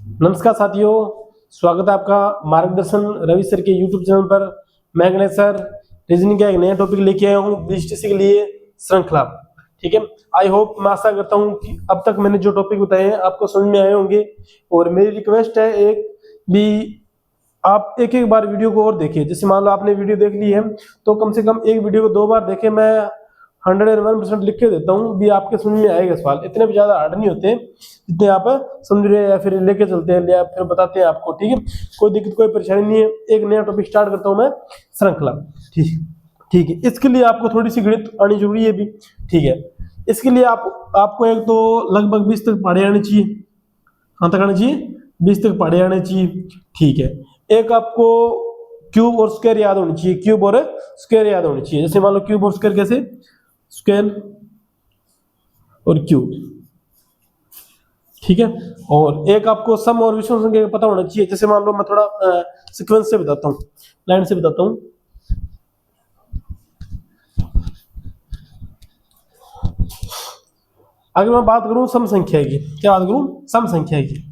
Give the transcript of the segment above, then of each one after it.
नमस्कार साथियों, स्वागत है आपका मार्गदर्शन रवि सर के यूट्यूब चैनल पर। मैं गणेश सर रीजनिंग का एक नया टॉपिक लेके आया हूँ बीएसटीसी के लिए श्रृंखला। ठीक है, आई होप, मैं आशा करता हूँ कि अब तक मैंने जो टॉपिक बताए हैं आपको समझ में आए होंगे। और मेरी रिक्वेस्ट है एक भी, आप एक एक बार वीडियो को और देखिए। जैसे मान लो आपने वीडियो देख ली है तो कम से कम एक वीडियो को 2 बार देखें। मैं 101% लिख के देता हूँ भी, आपके समझ में आएगा सवाल। इतने भी ज्यादा हार्ड नहीं होते जितने आप समझ रहे हैं या फिर लेके चलते हैं या फिर बताते हैं आपको। ठीक है, कोई दिक्कत कोई परेशानी नहीं है। एक नया टॉपिक स्टार्ट करता हूँ मैं, श्रृंखला। ठीक है, इसके लिए आपको थोड़ी सी गणित आनी जरूरी है भी। ठीक है, इसके लिए आपको एक तो लगभग 20 तक पढ़े आने चाहिए। कहाँ तक आने चाहिए? 20 तक पढ़े आने चाहिए। ठीक है, एक आपको क्यूब और स्क्वायर याद होनी चाहिए। क्यूब और स्क्वायर याद होनी चाहिए। जैसे मान लो क्यूब और स्क्वायर कैसे, स्क्वायर और क्यूब। ठीक है, और एक आपको सम और विषम संख्या का पता होना चाहिए। जैसे मान लो मैं थोड़ा सीक्वेंस से बताता हूँ, लाइन से बताता हूँ। अगर मैं बात करूं सम संख्या की, क्या बात करूं? सम संख्या की।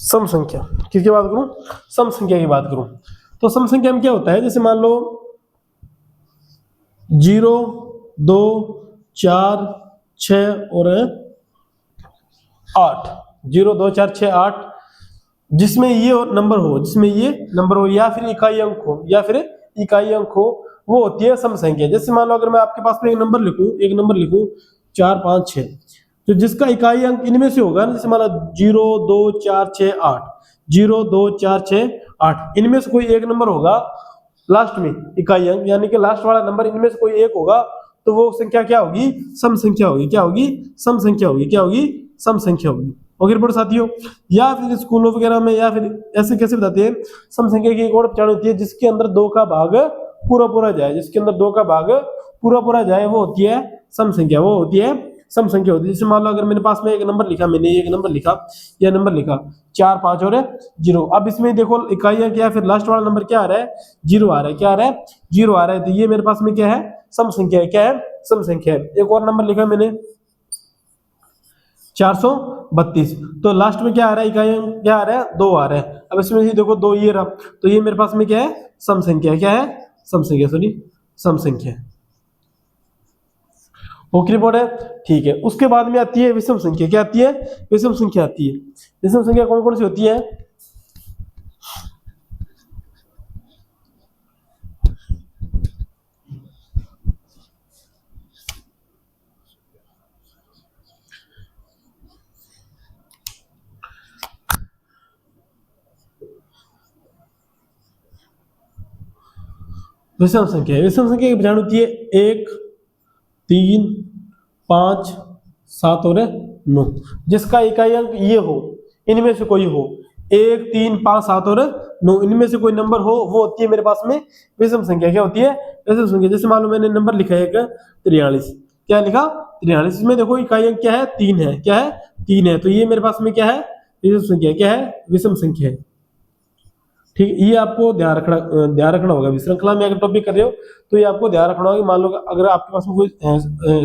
सम संख्या किसकी बात करूं? सम संख्या की बात करूं तो सम संख्या में क्या होता है? जैसे मान लो 0, 2, 4, 6 और 8। 0, 2, 4, 6, 8 जिसमें ये नंबर हो या फिर इकाई अंक हो, वो होती है सम संख्या। जैसे मान लो अगर मैं आपके पास में एक नंबर लिखूं 4, 5, 6, तो जिसका इकाई अंक इनमें से होगा ना, जैसे मान लो 0, 2, 4, 6, 8, 0, 2, 4, 6, 8, इनमें से कोई एक नंबर होगा लास्ट में इकाई अंक, यानी कि लास्ट वाला नंबर इनमें से कोई एक होगा, तो वो संख्या क्या होगी? सम संख्या होगी। क्या होगी? सम संख्या होगी। क्या होगी? सम संख्या होगी। ओके रिपोर्ट साथियों, या फिर स्कूलों वगैरह में या फिर ऐसे कैसे बताते हैं, सम संख्या की एक और पहचान होती है जिसके अंदर 2 का भाग पूरा जाए। जिसके अंदर 2 का भाग पूरा जाए वो होती है सम संख्या। वो होती है सम संख्या होती है। जैसे मान लो अगर मेरे पास में एक नंबर लिखा, यह नंबर लिखा 4, 5 और 0। अब इसमें देखो इकाइयां क्या, फिर लास्ट वाला नंबर क्या आ रहा है? 0 आ रहा है। क्या आ रहा है? 0 आ रहा है। तो ये मेरे पास में क्या है? सम संख्या है। क्या है? सम संख्या है। एक और नंबर लिखा मैंने 432, तो लास्ट में क्या आ रहा है? इकाई क्या आ रहा है? 2 आ रहा है। अब इसमें से देखो 2 ये रहा, तो ये मेरे पास में क्या है? सम संख्या है। क्या है? सम संख्या, सॉरी सम संख्या। ओके रिपोर्ट है। ठीक है, उसके बाद में आती है विषम संख्या। क्या आती है? विषम संख्या आती है। विषम संख्या कौन कौन सी होती है? विषम संख्या की पहचान होती है 1, 3, 5, 7 और 9। जिसका इकाई अंक ये हो, इनमें से कोई हो, 1, 3, 5, 7 और 9, इनमें से कोई नंबर हो, वो होती है मेरे पास में विषम संख्या। क्या होती है? विषम संख्या। जैसे मान लो मैंने नंबर लिखा है 43। क्या लिखा? 43। इसमें देखो इकाई अंक क्या है? 3 है। क्या है? 3 है। तो ये मेरे पास में क्या है? विषम संख्या। क्या है? विषम संख्या है। ठीक है, ये आपको ध्यान रखना होगा। श्रृंखला में अगर टॉपिक कर रहे हो तो ये आपको ध्यान रखना होगा। मान लो अगर आपके पास में कोई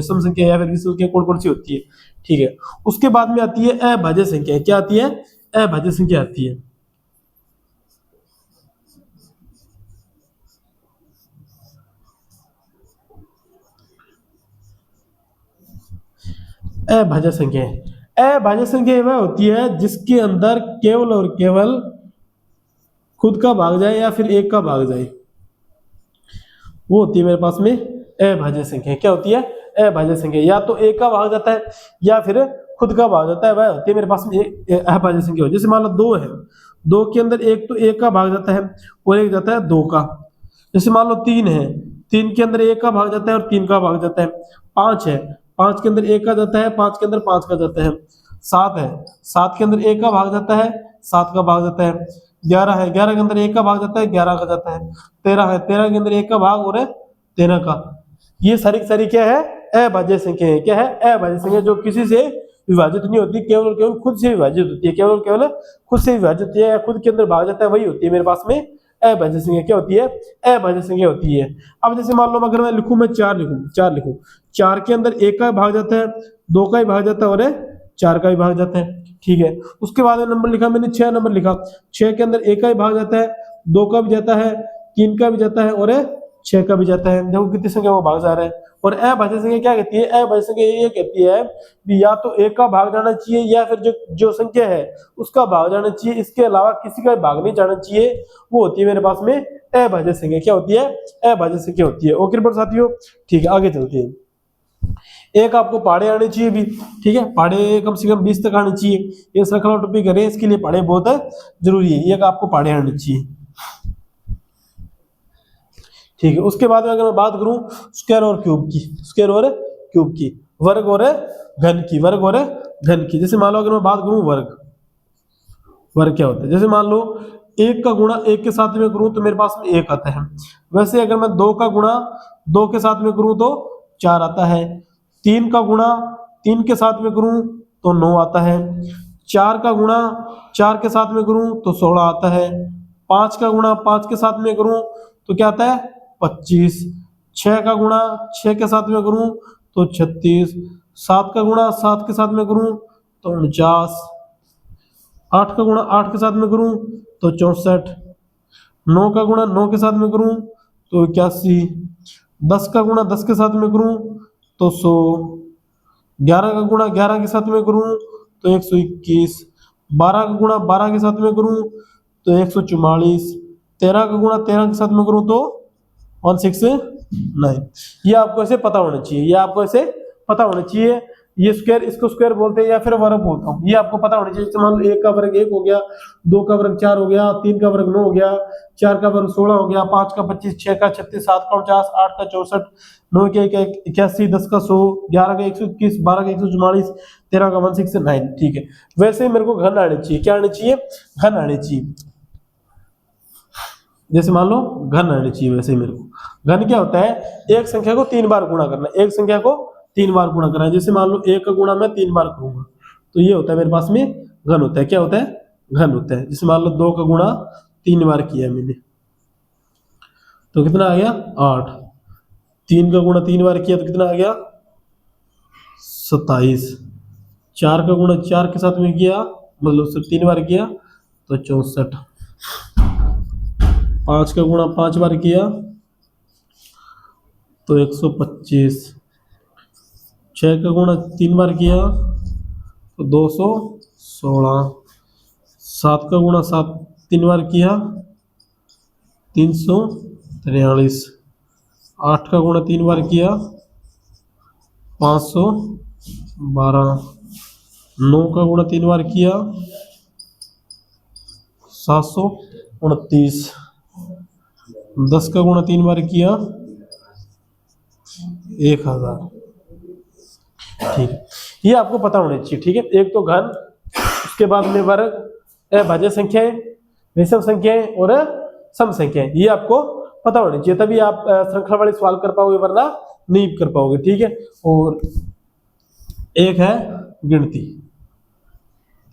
सम संख्या या फिर विषम संख्या कौन कौन सी होती है। ठीक है, उसके बाद में आती है अभाज्य संख्या। क्या आती है? अभाज्य संख्या आती है। अभाज्य संख्या, अभाज्य संख्या वह होती है जिसके अंदर केवल और केवल खुद का भाग जाए या फिर एक का भाग जाए, वो होती है मेरे पास में अभाज्य संख्या। क्या होती है? अभाज्य संख्या। या तो एक का भाग जाता है या फिर खुद का भाग जाता है, वह होती है मेरे पास में अभाज्य संख्या। जैसे मान लो 2 है, 2 के अंदर एक तो एक का भाग जाता है और एक जाता है 2 का। जैसे मान लो 3 है, 3 के अंदर एक का भाग जाता है और 3 का भाग जाता है। 5 है, 5 के अंदर एक का जाता है, 5 के अंदर 5 का जाता है। 7 है, 7 के अंदर एक का भाग जाता है, 7 का भाग जाता है। 11 है, 11 के अंदर एक का भाग जाता है, 11 का जाता है। 13 है, 13 के अंदर एक का भाग और 13 का। ये सारी क्या है? अभाज्य संख्या है। क्या है? अभाज्य संख्या, जो किसी से विभाजित नहीं होती, केवल केवल खुद से विभाजित होती है। केवल केवल खुद से विभाजित होती है या खुद के अंदर भाग जाता है, वही होती है मेरे पास में अभाज्य संख्या क्या होती है, अभाज्य संख्या होती है। अब जैसे मान लो अगर मैं लिखूं, मैं 4 लिखूं, 4 के अंदर 1 का भाग जाता है, 2 का भी भाग जाता है और 4 का भी भाग जाता है, ठीक है। उसके बाद में नंबर लिखा मैंने, 6 नंबर लिखा, 6 के अंदर 1 का भी भाग जाता है, 2 का भी जाता है, 3 का भी जाता है और 6 का भी जाता है। देखो कितनी संख्या वो भाग जा रहा है। और अभाज्य संख्या क्या कहती है, अभाज्य संख्या ये कहती है कि या तो 1 का भाग जाना चाहिए या फिर जो संख्या है उसका भाग जाना चाहिए, इसके अलावा किसी का भाग नहीं जाना चाहिए, वो होती है मेरे पास में अभाज्य संख्या। क्या होती है, अभाज्य संख्या होती है। ओके पर साथियों, ठीक है आगे चलते हैं। एक आपको पहाड़े आने चाहिए भी, ठीक है, पहाड़े कम से कम 20 तक आने चाहिए। ये श्रृंखला टॉपिक करें, इसके लिए पहाड़े बहुत जरूरी है, एक आपको पहाड़े आने चाहिए, ठीक है। उसके बाद में अगर मैं बात करूं स्क्वायर और क्यूब की, स्क्वायर और क्यूब की, वर्ग और घन की, वर्ग और घन की। जैसे मान लो अगर मैं बात करूं वर्ग, वर्ग क्या होता है, जैसे मान लो 1 का गुणा 1 के साथ में करूं तो मेरे पास में 1 आता है। वैसे अगर मैं 2 का गुणा 2 के साथ में करूं तो 4 आता है। 3 का गुणा 3 के साथ में करूं तो 9 आता है। 4 का गुणा 4 के साथ में करूं तो 16 आता है। 5 का गुणा 5 के साथ में करूं तो क्या आता है, 25। 6 का गुणा 6 के साथ में करूं तो 36। 7 का गुणा 7 के साथ में करूं तो 49। 8 का गुणा 8 के साथ में करूं तो 64। 9 का गुणा 9 के साथ में करूं तो 81। 10 का गुणा 10 के साथ में करूं तो 100। 11 का गुणा 11 के साथ में करूं तो 121। 12 का गुणा 12 के साथ में करूं तो 144। 13 का गुणा 13 के साथ में करूं तो 169। ये आपको ऐसे पता होना चाहिए, ये आपको ऐसे पता होना चाहिए। ये स्क्वायर, इसको स्क्वायर बोलते हैं या फिर वर्ग बोलता हूँ, ये आपको पता होना चाहिए। जैसे मान लो 1 का वर्ग 1 हो गया, 2 का वर्ग 4 हो गया, 3 का वर्ग 9 हो गया, 4 का वर्ग 16 हो गया, 5 का 25, 6 का 36, 7 का 49, 8 का 64, 9 का 81, 10 का 100, 11 का 121, 12 का 144, 13 का 169, ठीक है। वैसे मेरे को घन आने चाहिए, क्या आने चाहिए, घन आने चाहिए। जैसे मान लो घन आने चाहिए, वैसे ही मेरे को घन क्या होता है, एक संख्या को 3 बार गुणा करना, एक संख्या को 3 बार गुणा करना है। जैसे मान लो 1 का गुणा मैं 3 बार करूंगा तो ये होता है मेरे पास में घन होता है। क्या होता है, घन होता है। जैसे मान लो 2 का गुणा 3 बार किया मैंने तो कितना आ गया, 8। 3 का गुणा 3 बार किया तो कितना आ गया, 27। 4 का गुणा 4 के साथ में किया, मतलब सिर्फ 3 बार किया तो 64। 5 का गुणा 5 बार किया तो 125। 6 का गुणा 3 बार किया तो 216। 7 का गुणा 7 3 बार किया 343। 8 का गुणा 3 बार किया 512। 9 का गुणा 3 बार किया 729। 10 का गुणा 3 बार किया 1000, ठीक है। ये आपको पता होना चाहिए, ठीक है। एक तो घन, उसके बाद में वर्ग, अभाज्य संख्याएं, विषम संख्याएं और सम संख्याएं, ये आपको पता होना चाहिए, तभी आप श्रृंखला वाले सवाल कर पाओगे, वरना नहीं कर पाओगे, ठीक है। और एक है गिनती,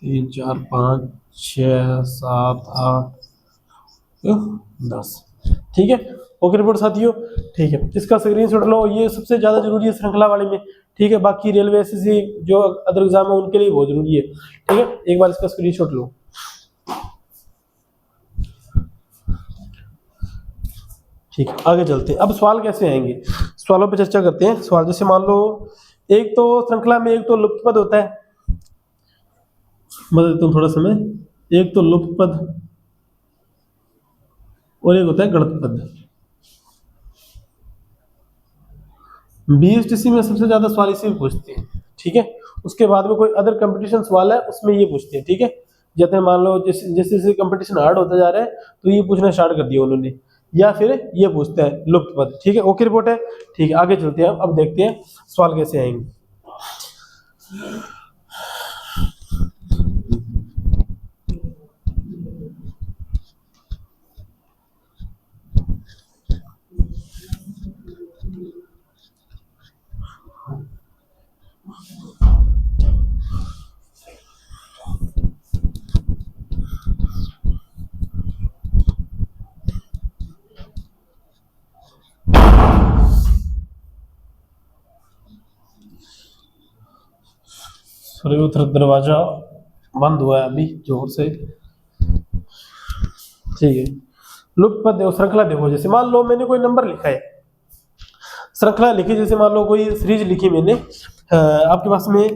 3 4 5 6 7 8 10, ठीक है। ओके रिपोर्ट साथियों, ठीक है, इसका स्क्रीनशॉट लो, ये सबसे ज्यादा जरूरी है श्रृंखला वाले में, ठीक है। बाकी रेलवे एसएससी जो अदर एग्जाम है उनके लिए बहुत जरूरी है, ठीक है। एक बार इसका स्क्रीनशॉट लो। ठीक है, आगे चलते हैं। अब सवाल कैसे आएंगे, सवालों पे चर्चा करते हैं। सवाल जैसे मान लो एक तो श्रृंखला में एक तो लुप्त पद होता है, मतलब तुम थोड़ा समय, एक तो लुप्त पद और एक होता है गणित पद। बीएसटीसी में सबसे ज्यादा सवाल इसी में पूछते हैं, ठीक है। उसके बाद में कोई अदर कंपटीशन सवाल है उसमें ये पूछते हैं, ठीक है। जैसे मान लो जैसे जैसे कंपटीशन हार्ड होता जा रहा है तो ये पूछना स्टार्ट कर दिया उन्होंने, या फिर ये पूछते हैं लुप्त पद, ठीक है। ओके रिपोर्ट है, ठीक है। आगे चलते हैं, अब देखते हैं सवाल कैसे आएंगे। सूर्योत्तर दरवाजा बंद हुआ है अभी जोर से। ठीक है, लुप्त पर देखो, श्रृंखला देखो, जैसे मान लो मैंने कोई नंबर लिखा है, श्रृंखला लिखी, जैसे मान लो कोई सीरीज लिखी मैंने आपके पास में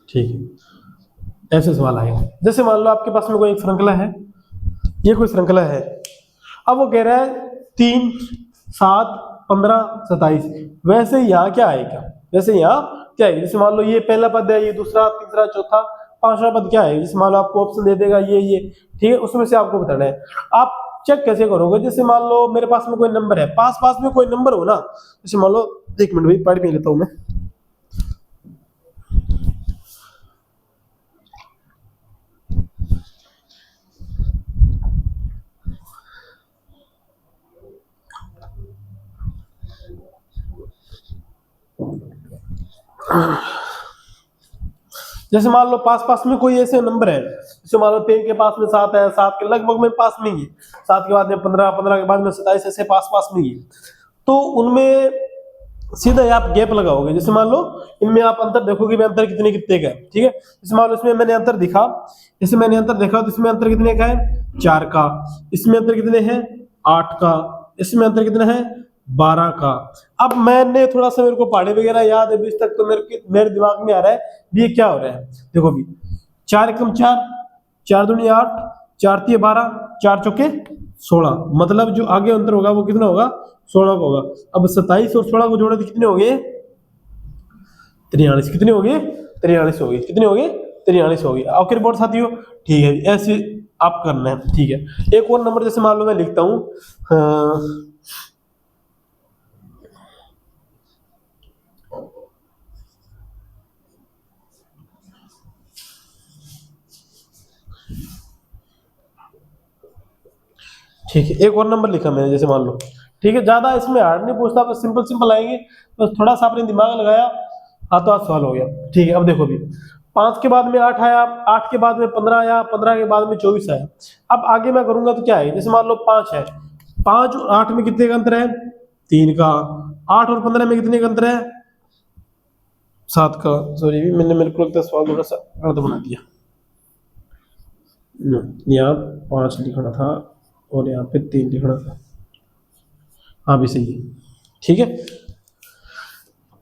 ठीक है, ऐसे सवाल आएगा। जैसे मान लो आपके पास में कोई एक श्रृंखला है, ये कोई श्रृंखला है, अब वो कह रहा है 3, 7, 15, 27, वैसे यहाँ क्या आएगा, वैसे यहाँ क्या है, जैसे मान लो ये पहला पद है, ये दूसरा, तीसरा, चौथा, पांचवा पद क्या है, जैसे मान लो आपको ऑप्शन दे देगा ये, ठीक है, उसमें से आपको बताना है। आप चेक कैसे करोगे, जैसे मान लो मेरे पास में कोई नंबर है, पास में कोई नंबर हो ना, जैसे मान लो, एक मिनट भाई पढ़ भी लेता हूँ मैं। जैसे मान लो पास में कोई ऐसे नंबर है, जैसे मान लो 3 के पास में 7 है, 7 के लगभग में पास में ही, 7 के बाद में 15, 15 के बाद में 27, ऐसे पास में ही, तो उनमें सीधा आप गैप लगाओगे। जैसे मान लो इनमें आप अंतर देखोगे, मैं अंतर कितने कितने का है, ठीक है, जैसे मान लो इसमें मैंने अंतर दिखा, जैसे मैंने अंतर देखा तो इसमें अंतर कितने का है, 4 का, इसमें अंतर कितने हैं, 8 का, इसमें अंतर कितना है, 12 का। अब मैंने थोड़ा सा, मेरे को पहाड़े वगैरह याद है बीच तक, तो मेरे दिमाग में आ रहा है भी ये क्या हो रहा है, देखो भी 4 एकम 4, 4 दूनी 8, 4 तिये 12, 4 चौके 16, मतलब जो आगे अंतर होगा वो कितना होगा, 16 का होगा। अब 27 और 16 को जोड़े तो कितने हो गए, 43, कितने हो गए, 43 हो गए, कितने हो गए, 43 हो गए। आपके रिपोर्ट साथियों, ठीक है, ऐसे आप करना है, ठीक है। एक और नंबर जैसे मान लो मैं लिखता हूँ, ठीक है, एक और नंबर लिखा मैंने, जैसे मान लो, ठीक है, ज्यादा इसमें हार्ड नहीं पूछता, बस सिंपल आएंगे, बस थोड़ा सा आपने दिमाग लगाया, हाथों हाथ सवाल हो गया। ठीक है, अब देखो भी 5 के बाद में 8 आया, 8 के बाद में 15 आया, 15 के बाद में 24 आया। अब आगे मैं करूंगा तो क्या है, जैसे मान लो 5 है, 5 और 8 में कितने का अंतर है, 3 का, 8 और 15 में कितने का अंतर है, 7 का। सॉरी, मैंने मेरे को लगता है सवाल थोड़ा सा गलत बना दिया, यहाँ 5 लिखना था और यहाँ पे 3 लिखना था, हाँ भी सही है, ठीक है।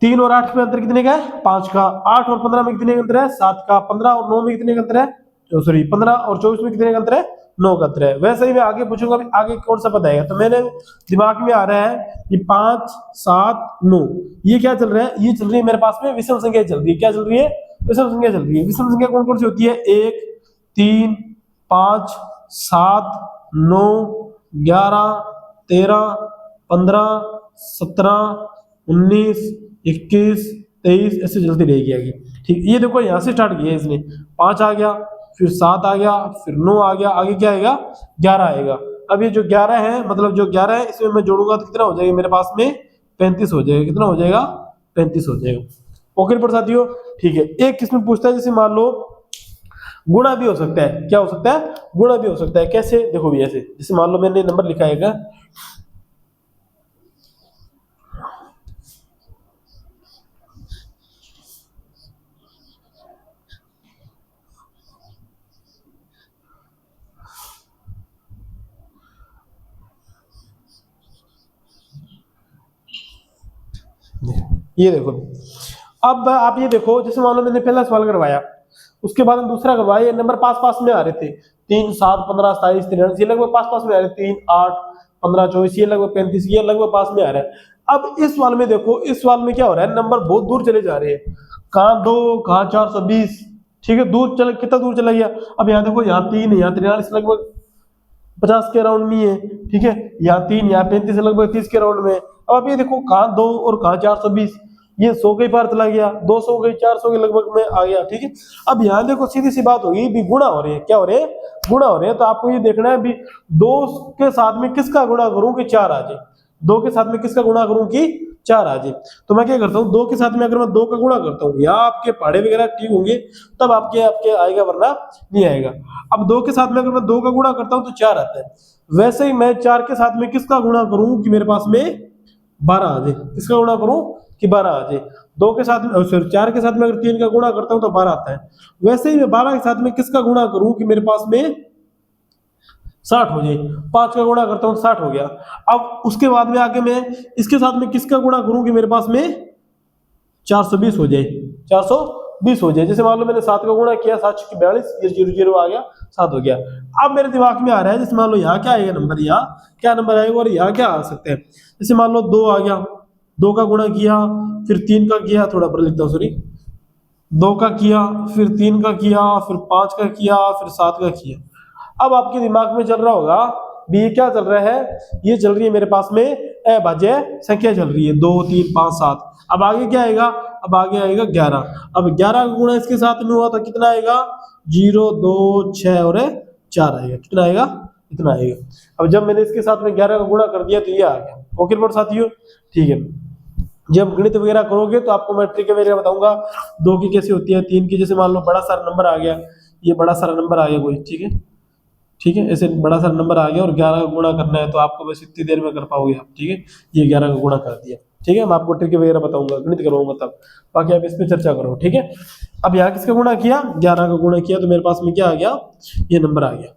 3 और 8 में अंतर कितने का है, 5 का। 8 और 15 में कितने का अंतर है, 7 का। 15 और 9 में कितने का अंतर है, सॉरी 15 और 24 में कितने का अंतर है, 9 का अंतर है। वैसे ही मैं आगे पूछूंगा भी आगे कौन सा पद आएगा, तो मेरे दिमाग में आ रहा है कि 5, 7, 9, ये क्या चल रहा है, ये चल रही है मेरे पास में विषम संख्या चल रही है, क्या चल रही है, विषम संख्या चल रही है। विषम संख्या कौन कौन सी होती है, 1, 3, 5, 7, 9, 11, 13, 15, 17, 19, 21, 23, ऐसे चलती रहेगी आगे। ठीक, ये देखो यहाँ से स्टार्ट किया इसने, 5 आ गया, फिर 7 आ गया, फिर 9 आ गया, आगे क्या आएगा, 11 आएगा। अब ये जो 11 है, मतलब जो 11 है, इसमें मैं जोड़ूंगा तो कितना हो जाएगा मेरे पास में, 35 हो जाएगा। कितना हो जाएगा, 35 हो जाएगा। ओके पर साथियों, ठीक है। एक किस्म पूछता है, जैसे मान लो गुणा भी हो सकता है, क्या हो सकता है, गुणा भी हो सकता है। कैसे, देखो भी ऐसे, जैसे मान लो मैंने नंबर लिखा है, ये देखो। अब आप ये देखो, जैसे मान लो मैंने पहला सवाल करवाया, उसके बाद दूसरा करवाया, ये नंबर पास में आ रहे थे, 3, 7, 15, 27, 43, ये लगभग पास में आ रहे, 3, 8, 15, 24, ये लगभग 35, ये लगभग पास में आ रहा है। अब इस सवाल में देखो, इस सवाल में क्या हो रहा है, नंबर बहुत दूर चले जा रहे हैं, कहाँ 2, कहाँ 420, ठीक है, दूर चल, कितना दूर चला गया। अब यहाँ देखो, यहाँ 3, यहाँ 43, लगभग 50 के राउंड में है, ठीक है, यहाँ 3, यहाँ 35, लगभग 30 के राउंड में। अब आप ये देखो, कहाँ 2 और कहाँ 420, ये 100 के पार चला गया, 200 के, 400 के लगभग में आ गया, ठीक है। अब यहाँ देखो, सीधी सी बात होगी भी, गुणा हो रहे हैं, क्या हो रहे हैं, गुणा हो रहे हैं। तो आपको ये देखना है भी 2 के साथ में किसका गुणा करूं कि 4 आ जाए, 2 के साथ में किसका गुणा करूं कि 4 आ जाए। तो मैं क्या करता हूँ, 2 के साथ में अगर मैं 2 का गुणा करता हूँ, या आपके पहाड़े वगैरह ठीक होंगे तब आपके आपके आएगा, वरना नहीं आएगा। अब 2 के साथ में अगर मैं 2 का गुणा करता हूँ तो 4 आता है। वैसे ही मैं 4 के साथ में किसका गुणा करूं कि मेरे पास में 12 आ जाए, किसका गुणा करूं कि 12 आ जाए। 2 के साथ में सॉरी 4 के साथ में अगर 3 का गुणा करता हूं तो 12 आता है। वैसे ही मैं 12 के साथ में किसका गुणा करूं कि मेरे पास में 60 हो जाए। 5 का गुणा करता हूं तो 60 हो गया। अब उसके बाद में आके मैं इसके साथ में किसका गुणा करूं कि मेरे पास में 420 हो जाए, 420 हो जाए। जैसे मान लो मैंने 7 का गुणा किया, 7 की 42, ये 0 0 आ गया, 7 हो गया। अब मेरे दिमाग में आ रहा है, जैसे मान लो यहाँ क्या आएगा नंबर, यहाँ क्या नंबर आएगा और यहाँ क्या आ सकते हैं। जैसे मान लो 2 आ गया, 2 का गुणा किया, फिर 3 का किया, थोड़ा ऊपर लिखता हूँ सॉरी, 2 का किया, फिर 3 का किया, फिर 5 का किया, फिर 7 का किया। अब आपके दिमाग में चल रहा होगा भी ये क्या चल रहा है, ये चल रही है मेरे पास में अभाज्य संख्या चल रही है, 2 3 5 7। अब आगे क्या आएगा, अब आगे आएगा 11। अब 11 का गुणा इसके साथ में हुआ तो कितना आएगा, 0 2 6 और 4 आएगा। कितना आएगा, इतना आएगा। अब जब मैंने इसके साथ में 11 का गुणा कर दिया तो ये आ गया। ओके रिपोर्ट साथियों, ठीक है। जब गणित वगैरह करोगे तो आपको मैं ट्रिक वगैरह बताऊंगा, 2 की कैसी होती है, 3 की। जैसे मान लो बड़ा सारा नंबर आ गया, ये बड़ा सारा नंबर आ गया कोई, ठीक है, ठीक है, ऐसे बड़ा सारा नंबर आ गया और 11 का गुणा करना है तो आपको बस इतनी देर में कर पाओगे आप, ठीक है। ये 11 का गुणा कर दिया, ठीक है। मैं आपको ट्रिक वगैरह बताऊंगा, गणित करवाऊंगा तब, बाकी आप इस पे चर्चा करो, ठीक है। अब यहाँ किसका गुणा किया, 11 का गुणा किया तो मेरे पास में क्या आ गया, ये नंबर आ गया,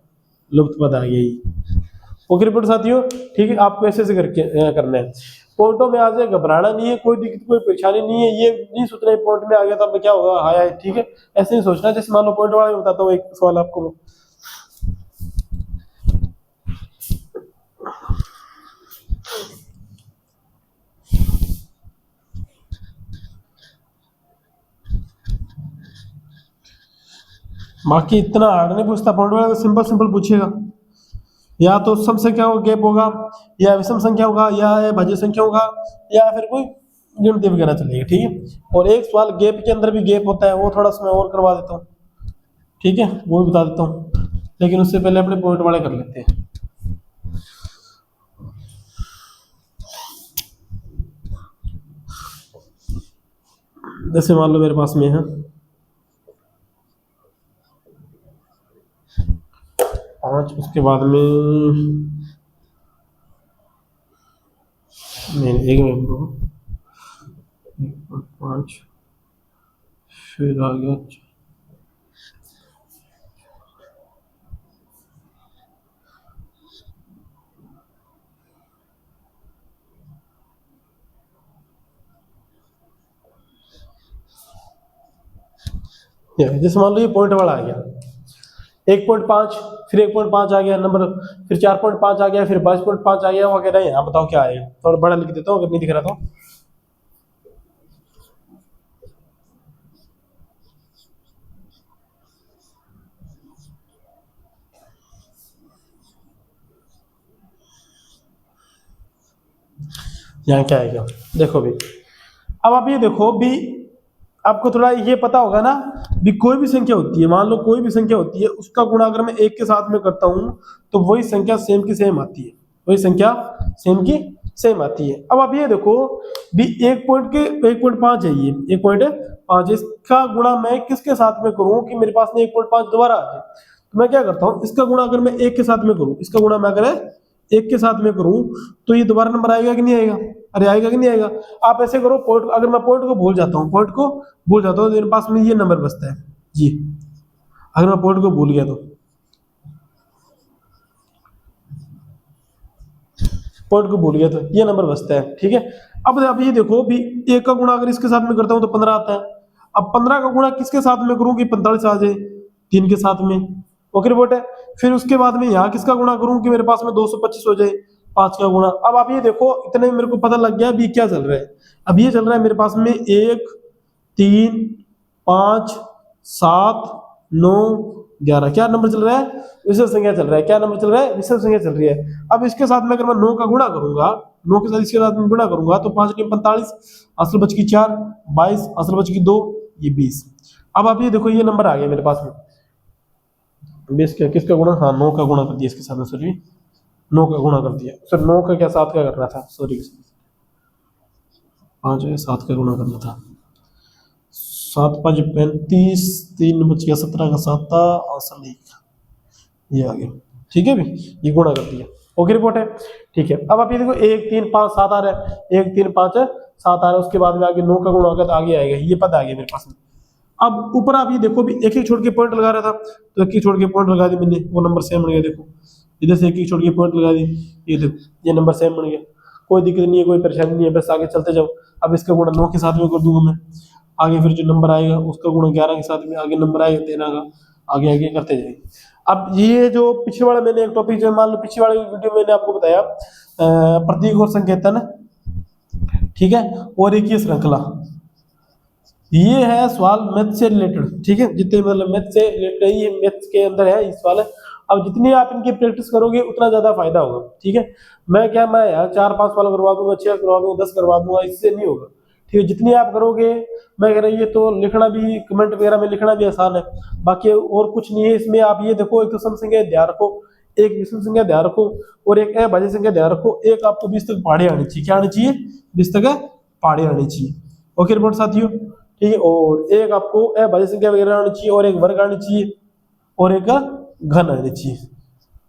लुप्त पद आ गया ये। ओके रिपोर्ट साथियों, ठीक है। आपको ऐसे ऐसे करके करना है। पॉइंटों में आ जाए, घबराना नहीं है, कोई दिक्कत कोई परेशानी नहीं है। ये नहीं सोचना है पॉइंट में आ गया तब क्या होगा, हाय हाय, ठीक है, ऐसे नहीं सोचना। जैसे मान लो पॉइंट वाला बताता हूँ एक सवाल आपको मैं। बाकी इतना हार्ड नहीं पूछता पॉइंट वाला, सिंपल सिंपल पूछेगा। या तो सम संख्या का गैप होगा, या विषम संख्या होगा, या भाज्य संख्या होगा, या फिर कोई गिनती वगैरह चलेगी, ठीक है। और एक सवाल गैप के अंदर भी गैप होता है, वो थोड़ा सा मैं और करवा देता हूँ, ठीक है, वो भी बता देता हूँ। लेकिन उससे पहले अपने पॉइंट वाले कर लेते हैं। जैसे मान लो मेरे पास में है 5, उसके बाद में नहीं, 5 फिर आ गया, जैसे मान लो ये पॉइंट वाला आ गया 1.5, फिर 1.5 आ गया नंबर, फिर 4.5 आ गया, फिर 22.5 आ गया वगैरह। यहाँ बताओ क्या आएगा, थोड़ा बड़ा लिख देता हूँ अगर नहीं दिख रहा तो। यहाँ क्या आएगा, देखो भी। अब आप ये देखो भी, आपको थोड़ा ये पता होगा ना भी, कोई भी संख्या होती है, मान लो कोई भी संख्या होती है, उसका गुणा अगर मैं 1 के साथ में करता हूं तो वही संख्या सेम की सेम आती है, वही संख्या सेम की सेम आती है। अब आप ये देखो भी, 1.5 है ये, 1.5, इसका गुणा मैं किसके साथ में करूं कि मेरे पास में 1.5 दोबारा आ जाए। तो मैं क्या करता हूं, इसका गुणा अगर मैं 1 के साथ में करूं, इसका गुणा मैं अगर 1 के साथ में करूं तो ये दोबारा नंबर आएगा कि नहीं आएगा, अरे आएगा कि नहीं आएगा। आप ऐसे करो, पॉइंट अगर मैं पॉइंट को भूल जाता हूँ, पॉइंट को भूल जाता हूँ तो मेरे पास में ये नंबर बचता है जी। अगर मैं पॉइंट को भूल गया तो पॉइंट को भूल गया तो ये नंबर बचता है, ठीक है। अब आप ये देखो भी, 1 का गुणा अगर इसके साथ में करता हूँ तो 15 आता है। अब 15 का गुणा किसके साथ में करूँ कि 45 आ जाए, 3 के साथ में। ओके रिपोर्ट है। फिर उसके बाद में यहाँ किसका गुणा करूँ कि मेरे पास में 225 हो जाए, 5 का गुणा। अब आप ये देखो, इतने में मेरे को पता लग गया अभी क्या चल रहा है। अब ये चल रहा है मेरे पास में 1 3 5 7 9 11, क्या नंबर चल रहा है, विषम संख्या चल रहा है। क्या नंबर चल रहा है, विषम संख्या चल रही है। अब इसके साथ में अगर मैं 9 का गुणा करूंगा, 9 के साथ इसके साथ में गुणा करूंगा तो 5 × 45, असल बच की 4, 22, असल बच की 2, ये 20। अब आप ये देखो, ये नंबर आ गया मेरे पास में 20 का, किसका गुणा, हाँ 9 का गुणा कर दिया इसके साथ में, सॉरी 9 का गुणा कर दिया सर, 9 का क्या 7 का करना था, सॉरी। 5 है, 7 का गुणा करना था। 7 5 35, 3 बच गया, 17 का 7 था, आंसर 1 ये आ गया। ठीक है भाई, ये गुणा कर दिया। ओके रिपोर्ट है। ठीक है, अब आप ये देखो 1 3 5 7 आ रहा है, 1 3 5 7 आ रहा है, उसके बाद में आगे 9 का गुणा होगा तो आगे आएगा, ये पद आ गया मेरे पास में। अब ऊपर आप ये देखो भी एक एक छोड़ के पॉइंट लगा रहा था, तो एक एक छोड़ के पॉइंट लगा दी मैंने, वो नंबर सेम बन गया। देखो इधर से एक एक छोड़ के पॉइंट लगा दी, ये देखो ये नंबर सेम बन गया, कोई दिक्कत नहीं है, कोई परेशानी नहीं है, बस आगे चलते जाओ। अब इसका गुणा 9 के साथ में कर दूंगा मैं, आगे फिर जो नंबर आएगा उसका गुणा 11 के साथ में, आगे नंबर आएगा 13 का, आगे आगे करते जाएंगे। अब ये जो पिछले वाला मैंने एक टॉपिक जो मान लो पिछले वाले वीडियो में मैंने आपको बताया प्रतीक और संकेतन, ठीक है, और एक ये श्रृंखला, ये है सवाल मैथ से रिलेटेड। ठीक है, जितने मतलब मैथ से रिलेटेड ये मैथ के अंदर है ये सवाल है। अब जितनी आप इनकी प्रैक्टिस करोगे उतना ज्यादा फायदा होगा। ठीक है, मैं यार 4 5 सवाल करवा दूंगा, 6 करवा दूंगा, 10 करवा दूंगा, इससे नहीं होगा। ठीक है, जितनी आप करोगे, मैं कह रहा हूँ ये तो लिखना भी कमेंट वगैरह में लिखना भी आसान है, बाकी और कुछ नहीं है इसमें। आप ये देखो, एक तो सम संख्या ध्यान रखो, एक विषम संख्या ध्यान रखो, और एक अभाज्य संख्या ध्यान रखो, एक आपको 20 तक पहाड़ी आनी चाहिए। क्या आनी चाहिए? 20 तक पहाड़ी आनी चाहिए। ओके रिपोर्ट साथियों, ठीक है, और एक आपको अभाज्य संख्या वगैरह आनी चाहिए, और एक वर्ग आनी चाहिए, और एक घन आनी चाहिए।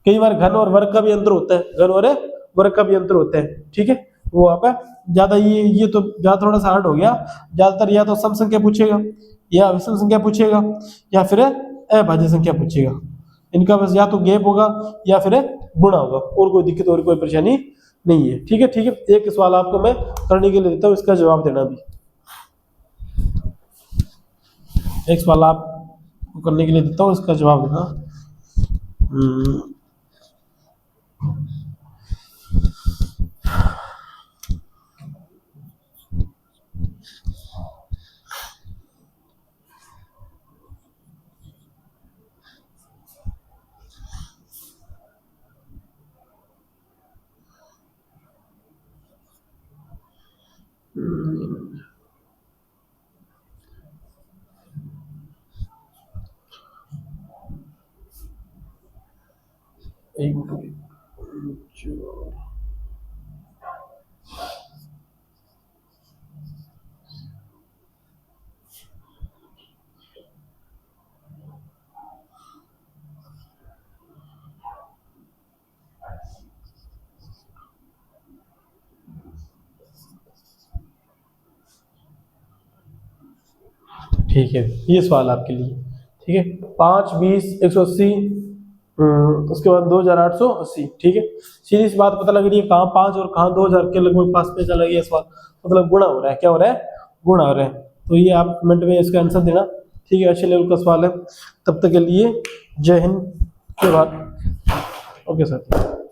कई बार घन और वर्ग का भी अंतर होता है, घन और वर्ग का भी अंतर होता है। ठीक है, वो आप ज्यादा ये तो ज्यादा थोड़ा सा हार्ड हो गया। ज्यादातर या तो सम संख्या पूछेगा, या विषम संख्या पूछेगा, या फिर अभाज्य संख्या पूछेगा। इनका बस या तो गैप होगा या फिर गुणा होगा, और कोई दिक्कत और कोई परेशानी नहीं है। ठीक है, ठीक है, एक सवाल आपको मैं करने के लिए देता हूँ, इसका जवाब देना भी। एक सवाल आपको करने के लिए देता हूँ, इसका जवाब देना। एक ठीक है, ये सवाल आपके लिए। ठीक है, 5 20 180, उसके बाद 2880। ठीक है, सीधी सी बात पता लग रही है, कहाँ 5 और कहाँ 2000 के लगभग पास में चला गया सवाल, मतलब गुणा हो रहा है। क्या हो रहा है? गुणा हो रहा है। तो ये आप कमेंट में इसका आंसर देना। ठीक है, अच्छे लेवल का सवाल है। तब तक के लिए जय हिंद, के बाद ओके सर।